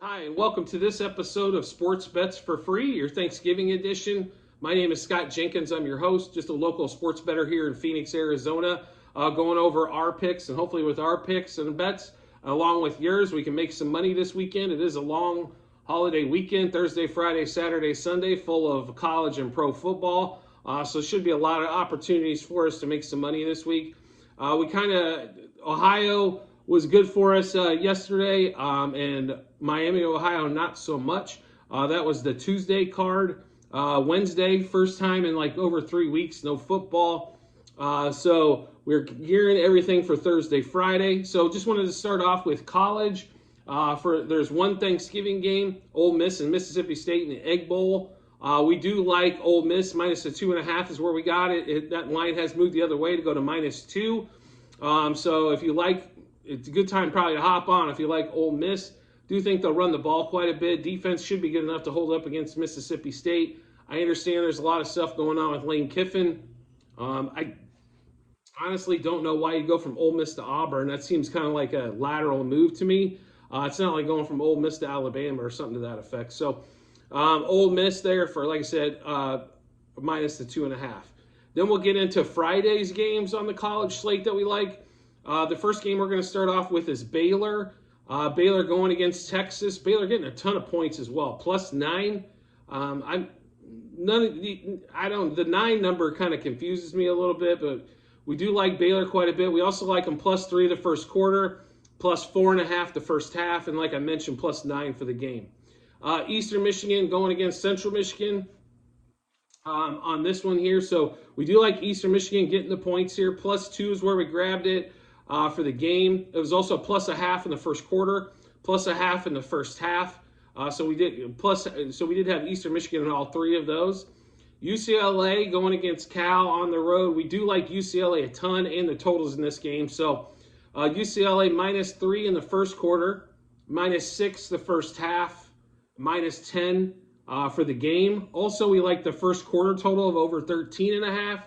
Hi, and welcome to this episode of Sports Bets for Free, your Thanksgiving edition. My name is Scott Jenkins. I'm your host, just a local sports bettor here in Phoenix, Arizona, going over our picks, and hopefully with our picks and bets, along with yours, we can make some money this weekend. It is a long holiday weekend, Thursday, Friday, Saturday, Sunday, full of college and pro football. So it should be a lot of opportunities for us to make some money this week. Ohio was good for us yesterday, and Miami, Ohio, not so much. That was the Tuesday card. Wednesday, first time in like over 3 weeks, no football. So we're gearing everything for Thursday, Friday. So just wanted to start off with college. There's one Thanksgiving game, Ole Miss and Mississippi State in the Egg Bowl. We do like Ole Miss, minus the 2.5 is where we got it. That line has moved the other way to go to -2. So if you like, it's a good time probably to hop on if you like Ole Miss. Do think they'll run the ball quite a bit. Defense should be good enough to hold up against Mississippi State. I understand there's a lot of stuff going on with Lane Kiffin. I honestly don't know why you go from Ole Miss to Auburn. That seems kind of like a lateral move to me. It's not like going from Ole Miss to Alabama or something to that effect. So Ole Miss there for, like I said, minus the 2.5. Then we'll get into Friday's games on the college slate that we like. The first game we're going to start off with is Baylor. Baylor going against Texas. Baylor getting a ton of points as well, +9. The 9 number kind of confuses me a little bit, but we do like Baylor quite a bit. We also like them +3 the first quarter, +4.5 the first half, and like I mentioned, +9 for the game. Eastern Michigan going against Central Michigan on this one here. So we do like Eastern Michigan getting the points here. +2 is where we grabbed it. For the game, it was also +0.5 in the first quarter, +0.5 in the first half. So we did have Eastern Michigan in all 3 of those. UCLA going against Cal on the road. We do like UCLA a ton and the totals in this game. So UCLA -3 in the first quarter, -6 the first half, -10 for the game. Also, we like the first quarter total of over 13.5.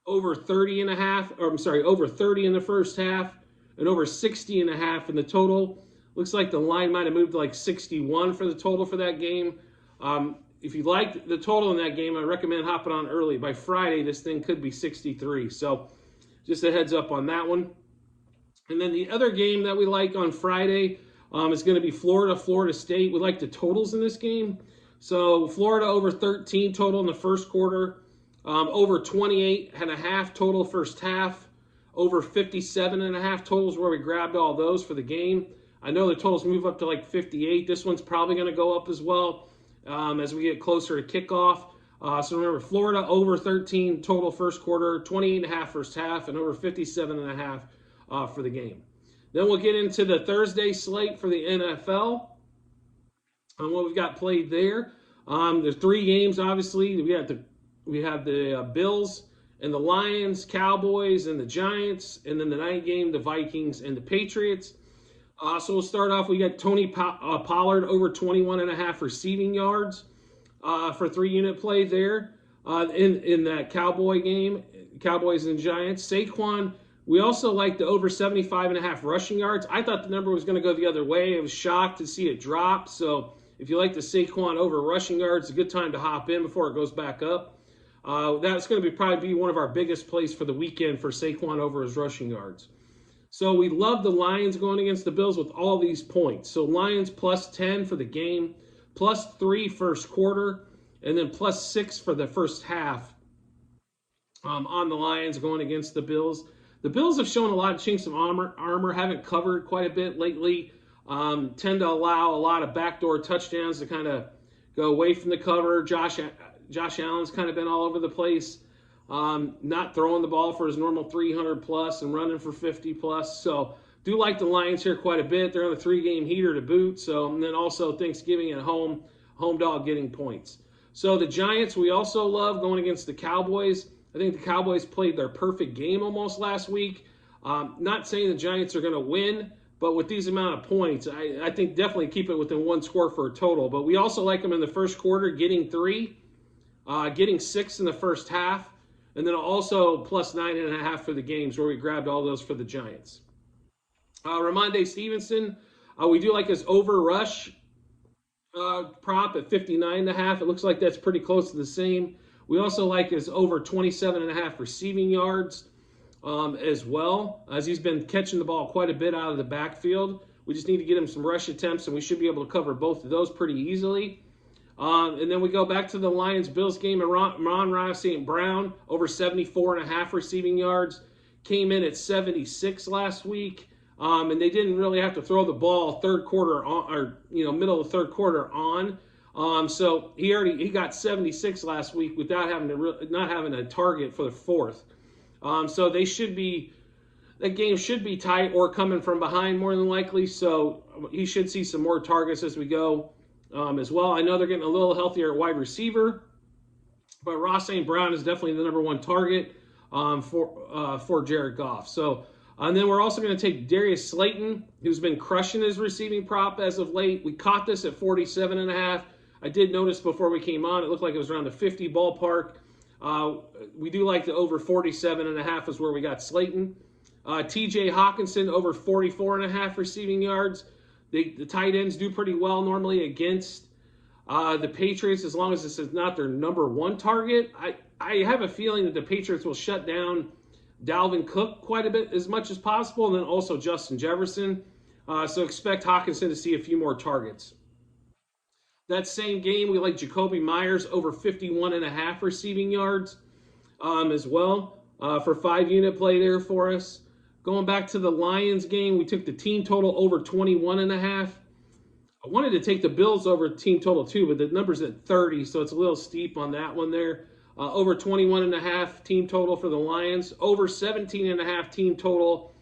Over 30.5, or I'm sorry, over 30 in the first half, and over 60.5 in the total. Looks like the line might have moved to like 61 for the total for that game. If you like the total in that game, I recommend hopping on early. By Friday, this thing could be 63. So just a heads up on that one. And then the other game that we like on Friday is going to be Florida State. We like the totals in this game. So Florida over 13 total in the first quarter. Over 28.5 total first half, over 57.5 totals where we grabbed all those for the game. I know the totals move up to like 58. This one's probably going to go up as well as we get closer to kickoff. So remember, Florida over 13 total first quarter, 28.5 first half, and over 57.5 for the game. Then we'll get into the Thursday slate for the NFL and what we've got played there. There's 3 games, obviously. We have the Bills and the Lions, Cowboys and the Giants, and then the night game, the Vikings and the Patriots. So we'll start off. We got Tony Pollard over 21.5 receiving yards for 3-unit play there in that Cowboy game, Cowboys and Giants. Saquon, we also like the over 75.5 rushing yards. I thought the number was going to go the other way. I was shocked to see it drop. So if you like the Saquon over rushing yards, it's a good time to hop in before it goes back up. That's going to probably be one of our biggest plays for the weekend for Saquon over his rushing yards. So we love the Lions going against the Bills with all these points. So Lions +10 for the game, +3 first quarter, and then +6 for the first half on the Lions going against the Bills. The Bills have shown a lot of chinks of armor, haven't covered quite a bit lately, tend to allow a lot of backdoor touchdowns to kind of go away from the cover. Josh Allen's kind of been all over the place, not throwing the ball for his normal 300 plus and running for 50 plus. So do like the Lions here quite a bit. They're on a 3-game heater to boot. So, and then also Thanksgiving at home dog getting points. So the Giants, we also love going against the Cowboys. I think the Cowboys played their perfect game almost last week. Not saying the Giants are going to win, but with these amount of points, I think definitely keep it within 1 score for a total. But we also like them in the first quarter, getting 3. Getting 6 in the first half, and then also +9.5 for the games where we grabbed all those for the Giants. Ramondre Stevenson, we do like his over rush prop at 59.5. It looks like that's pretty close to the same. We also like his over 27.5 receiving yards as well, as he's been catching the ball quite a bit out of the backfield. We just need to get him some rush attempts, and we should be able to cover both of those pretty easily. And then we go back to the Lions-Bills game, and Amon-Ra St. Brown, over 74.5 receiving yards, came in at 76 last week. And they didn't really have to throw the ball third quarter on, or middle of the third quarter on. So he got 76 last week without not having a target for the fourth. So that game should be tight or coming from behind more than likely. So he should see some more targets as we go as well. I know they're getting a little healthier at wide receiver, but Ross St. Brown is definitely the number one target for Jared Goff. So. And then we're also going to take Darius Slayton, who's been crushing his receiving prop as of late. We caught this at 47.5. I did notice before we came on, it looked like it was around the 50 ballpark. We do like the over 47.5 is where we got Slayton. TJ Hawkinson, over 44.5 receiving yards. The tight ends do pretty well normally against the Patriots, as long as this is not their number one target. I have a feeling that the Patriots will shut down Dalvin Cook quite a bit, as much as possible, and then also Justin Jefferson. So expect Hawkinson to see a few more targets. That same game, we like Jakobi Meyers, over 51.5 receiving yards as well for 5-unit play there for us. Going back to the Lions game, we took the team total over 21.5. I wanted to take the Bills over team total too, but the number's at 30, so it's a little steep on that one there. Over 21.5 team total for the Lions. Over 17.5 team total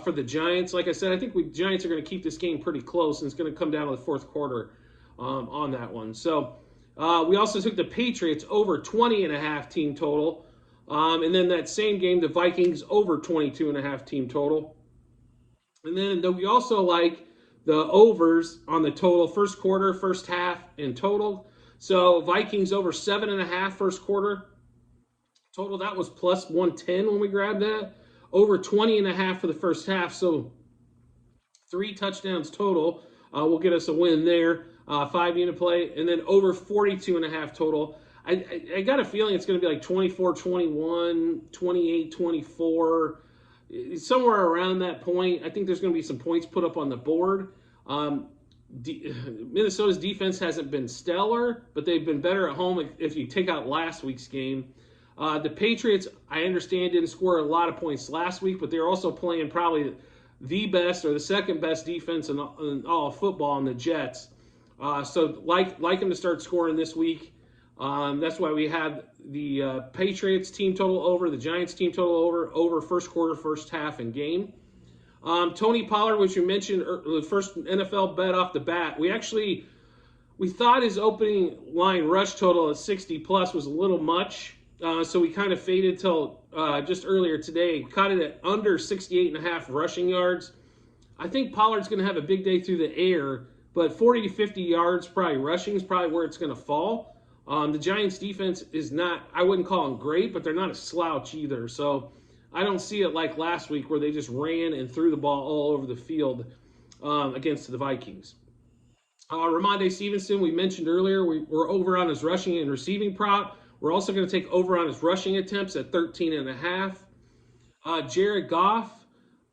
for the Giants. Like I said, I think Giants are going to keep this game pretty close, and it's going to come down to the fourth quarter on that one. So we also took the Patriots over 20.5 team total. And then that same game, the Vikings over 22.5 team total. And then we also like the overs on the total, first quarter, first half, and total. So Vikings over 7.5 first quarter total. That was plus 110 when we grabbed that. Over 20.5 for the first half. So 3 touchdowns total will get us a win there. 5-unit play. And then over 42.5 total. I got a feeling it's going to be like 24-21, 28-24, somewhere around that point. I think there's going to be some points put up on the board. Minnesota's defense hasn't been stellar, but they've been better at home if you take out last week's game. The Patriots, I understand, didn't score a lot of points last week, but they're also playing probably the best or the second best defense in all of football in the Jets. So like them to start scoring this week. That's why we have the Patriots team total over, the Giants team total over first quarter, first half, and game. Tony Pollard, which you mentioned, the first NFL bet off the bat. We thought his opening line rush total at 60 plus was a little much, so we kind of faded till just earlier today. Caught it at under 68.5 rushing yards. I think Pollard's going to have a big day through the air, but 40 to 50 yards probably rushing is probably where it's going to fall. The Giants defense is not, I wouldn't call them great, but they're not a slouch either. So I don't see it like last week where they just ran and threw the ball all over the field against the Vikings. Ramondre Stevenson, we mentioned earlier, we're over on his rushing and receiving prop. We're also going to take over on his rushing attempts at 13.5. Jared Goff,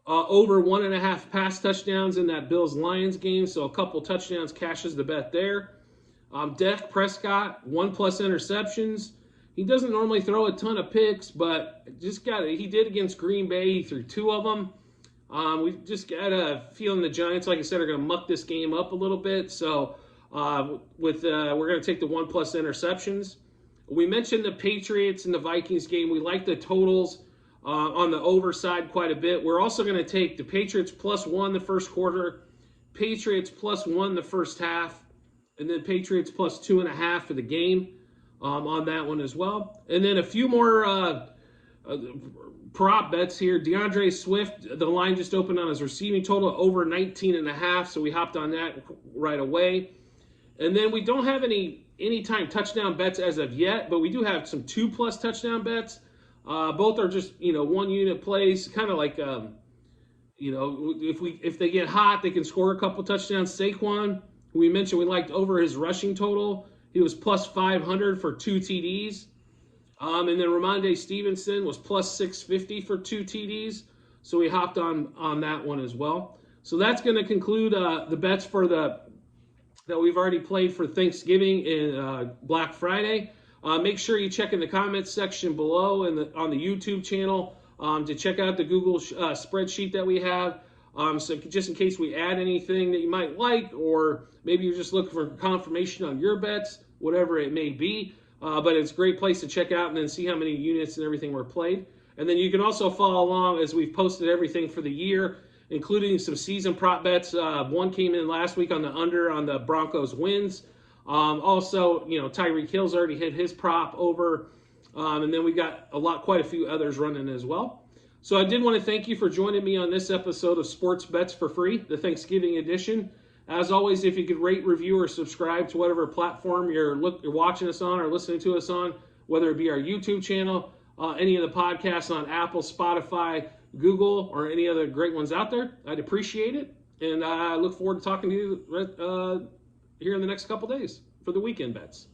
over 1.5 pass touchdowns in that Bills-Lions game, so a couple touchdowns cashes the bet there. Dak Prescott, 1+ interceptions. He doesn't normally throw a ton of picks, but he did against Green Bay. He threw 2 of them. We just got a feeling the Giants, like I said, are going to muck this game up a little bit. So we're going to take the 1+ interceptions. We mentioned the Patriots and the Vikings game. We like the totals on the over side quite a bit. We're also going to take the Patriots +1 the first quarter, Patriots +1 the first half, and then Patriots +2.5 for the game on that one as well. And then a few more prop bets here. DeAndre Swift, the line just opened on his receiving total over 19.5, so we hopped on that right away. And then we don't have any anytime touchdown bets as of yet, but we do have some 2+ touchdown bets. Both are just 1-unit plays, kind of like if they get hot, they can score a couple touchdowns. Saquon We mentioned we liked over his rushing total. He was plus 500 for 2 TDs. And then Ramondre Stevenson was plus 650 for 2 TDs. So we hopped on that one as well. So that's going to conclude the bets for that we've already played for Thanksgiving and Black Friday. Make sure you check in the comments section below and on the YouTube channel to check out the Google spreadsheet that we have. So just in case we add anything that you might like, or maybe you're just looking for confirmation on your bets, whatever it may be. But it's a great place to check out and then see how many units and everything were played. And then you can also follow along as we've posted everything for the year, including some season prop bets. One came in last week on the under on the Broncos wins. Also, Tyreek Hill's already hit his prop over. And then we got quite a few others running as well. So I did want to thank you for joining me on this episode of Sports Bets for Free, the Thanksgiving edition. As always, if you could rate, review, or subscribe to whatever platform you're watching us on or listening to us on, whether it be our YouTube channel, any of the podcasts on Apple, Spotify, Google, or any other great ones out there, I'd appreciate it. And I look forward to talking to you here in the next couple days for the weekend bets.